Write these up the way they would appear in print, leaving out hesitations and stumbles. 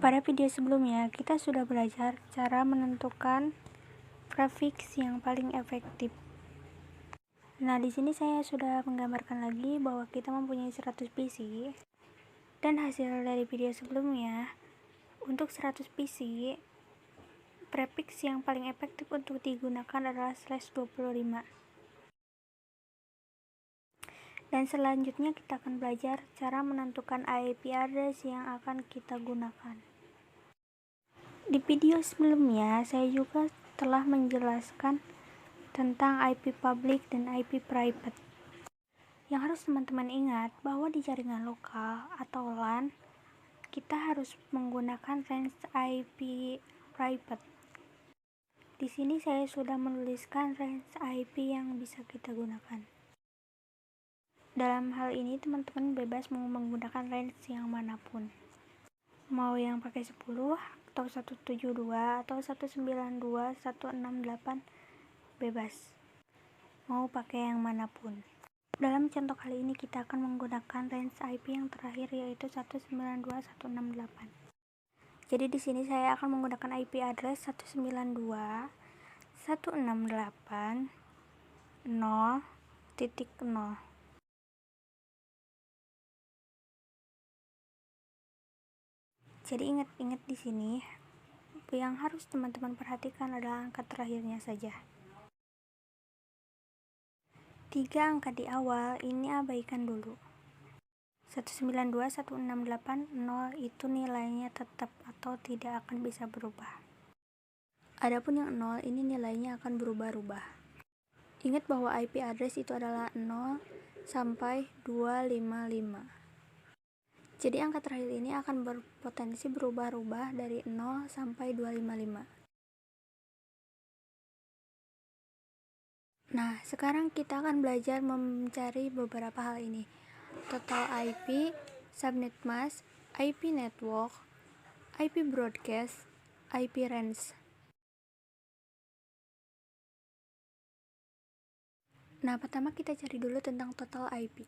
Pada video sebelumnya, kita sudah belajar cara menentukan prefix yang paling efektif. Nah, di sini saya sudah menggambarkan lagi bahwa kita mempunyai 100 PC dan hasil dari video sebelumnya, untuk 100 PC, prefix yang paling efektif untuk digunakan adalah /25. Dan selanjutnya kita akan belajar cara menentukan IP address yang akan kita gunakan. Di video sebelumnya, saya juga telah menjelaskan tentang IP public dan IP private. Yang harus teman-teman ingat bahwa di jaringan lokal atau LAN, kita harus menggunakan range IP private. Di sini saya sudah menuliskan range IP yang bisa kita gunakan. Dalam hal ini teman-teman bebas mau menggunakan range yang manapun. Mau yang pakai 10 atau 172 atau 192, 168 bebas. Mau pakai yang manapun. Dalam contoh kali ini kita akan menggunakan range IP yang terakhir yaitu 192.168. Jadi di sini saya akan menggunakan IP address 192.168.0.0. Jadi ingat di sini yang harus teman-teman perhatikan adalah angka terakhirnya saja. 3 angka di awal ini abaikan dulu. 192.168.0 itu nilainya tetap atau tidak akan bisa berubah. Adapun yang 0 ini nilainya akan berubah-ubah. Ingat bahwa IP address itu adalah 0 sampai 255. Jadi angka terakhir ini akan berpotensi berubah-ubah dari 0 sampai 255. Nah, sekarang kita akan belajar mencari beberapa hal ini. Total IP, subnet mask, IP network, IP broadcast, IP range. Nah, pertama kita cari dulu tentang total IP.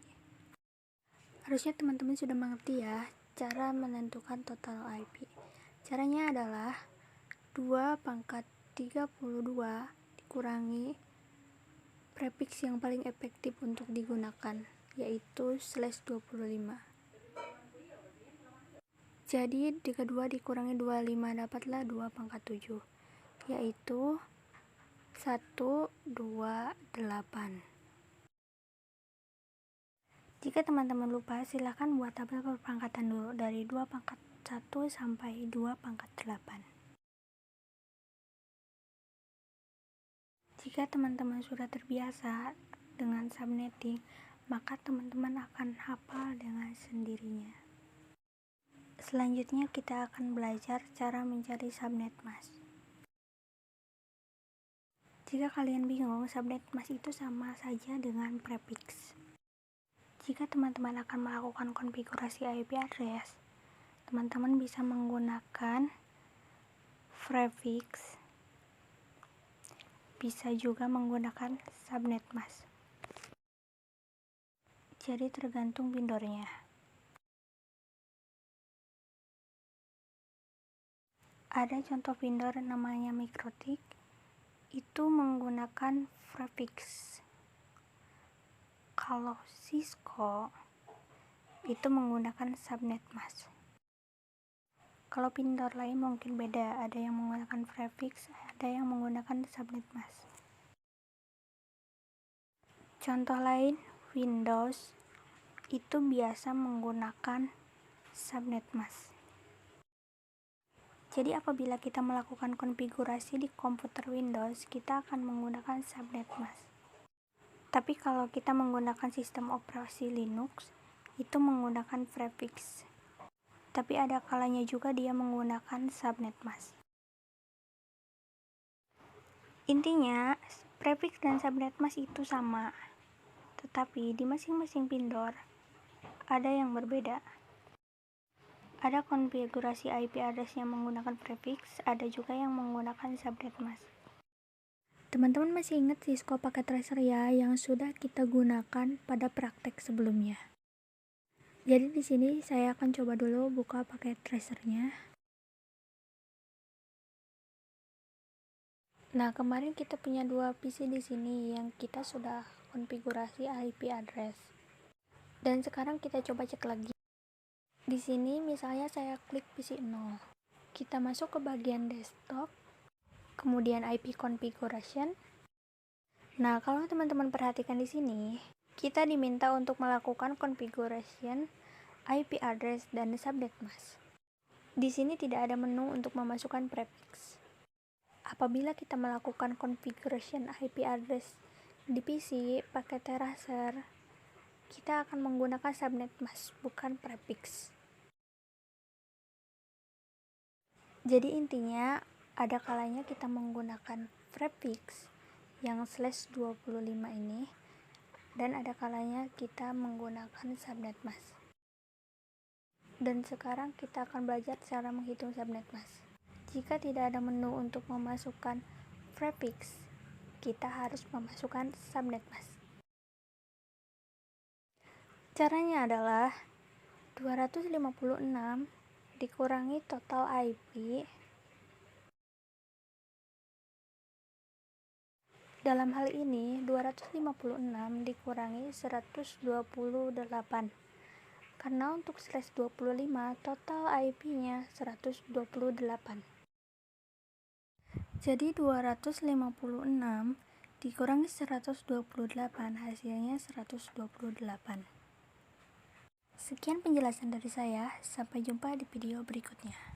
Harusnya teman-teman sudah mengerti ya cara menentukan total IP. Caranya adalah 2/32 dikurangi prefix yang paling efektif untuk digunakan, yaitu /25. Jadi 32 dikurangi 25 dapatlah 2/7, yaitu 128. Jika teman-teman lupa, silahkan buat tabel perpangkatan dulu dari 2/1 sampai 2/8. Jika teman-teman sudah terbiasa dengan subnetting, maka teman-teman akan hafal dengan sendirinya. Selanjutnya kita akan belajar cara mencari subnet mask. Jika kalian bingung, subnet mask itu sama saja dengan prefix. Jika teman-teman akan melakukan konfigurasi IP address, teman-teman bisa menggunakan prefix, bisa juga menggunakan subnet mask. Jadi tergantung vendornya. Ada contoh vendor namanya Mikrotik, itu menggunakan prefix. Kalau Cisco itu menggunakan subnet mask. Kalau vendor lain mungkin beda, ada yang menggunakan prefix, ada yang menggunakan subnet mask. Contoh lain, Windows itu biasa menggunakan subnet mask. Jadi apabila kita melakukan konfigurasi di komputer Windows, kita akan menggunakan subnet mask. Tapi kalau kita menggunakan sistem operasi Linux, itu menggunakan prefix. Tapi ada kalanya juga dia menggunakan subnet mask. Intinya, prefix dan subnet mask itu sama. Tetapi di masing-masing vendor ada yang berbeda. Ada konfigurasi IP address yang menggunakan prefix, ada juga yang menggunakan subnet mask. Teman-teman masih ingat Cisco paket tracer ya yang sudah kita gunakan pada praktek sebelumnya. Jadi di sini saya akan coba dulu buka paket tracernya. Nah, kemarin kita punya 2 PC di sini yang kita sudah konfigurasi IP address. Dan sekarang kita coba cek lagi. Di sini misalnya saya klik PC 0. Kita masuk ke bagian desktop, kemudian IP configuration. Nah, kalau teman-teman perhatikan di sini, kita diminta untuk melakukan configuration IP address dan subnet mask. Di sini tidak ada menu untuk memasukkan prefix. Apabila kita melakukan configuration IP address di PC pakai Tracer, kita akan menggunakan subnet mask, bukan prefix. Jadi intinya, ada kalanya kita menggunakan prefix yang /25 ini, dan ada kalanya kita menggunakan subnet mask. Dan sekarang kita akan belajar cara menghitung subnet mask. Jika tidak ada menu untuk memasukkan prefix, kita harus memasukkan subnet mask. Caranya adalah 256 dikurangi total IP. Dalam hal ini 256 dikurangi 128. Karena untuk /25 total IP-nya 128. Jadi 256 dikurangi 128 hasilnya 128. Sekian penjelasan dari saya, sampai jumpa di video berikutnya.